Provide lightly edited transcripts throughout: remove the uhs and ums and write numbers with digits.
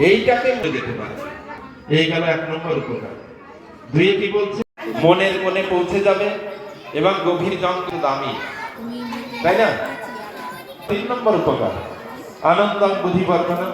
এইটাকে যেতে পারে। এই গেল 1 নম্বর উপকার। 2 কি বলছে? মনের কোণে পৌঁছে যাবে এবং গভীর যন্ত্র দামি, তাই না? 3 নম্বর উপকার আনন্দং বুদ্ধিবর্ধনম।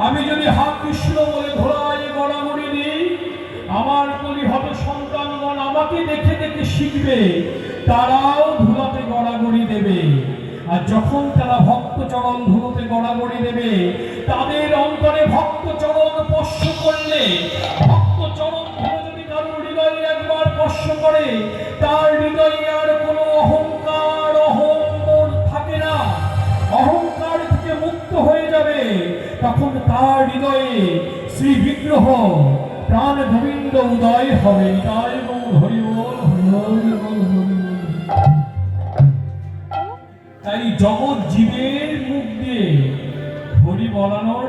আমি যদি হা কৃষ্ণ বলে ধরায় গড়াগড়ি দিই, আমার কলিহত সন্তানগণ আমাকে দেখে দেখে শিখবে, তারাও ধুলাতে গড়াগড়ি দেবে। আর যখন তারা ভক্ত চরণ ধুলোতে গড়াগড়ি দেবে, তাদের অন্তরে ভক্ত চরণ স্পর্শ করলে, ভক্ত চরণ ধুলো যদি কারোর হৃদয়ে একবার স্পর্শ করে, তার হৃদয়ে আর কোনো অহংকার অহংবোধ থাকে না, অহংকার থেকে মুক্ত হয়ে যাবে। তখন তার হৃদয়ে শ্রী বিগ্রহ প্রাণ গোবিন্দ উদয় হবে। তাই হরি বল হরি বল হরি বল। তাই জগৎ জীবের মুখ দিয়ে হরি বলানোর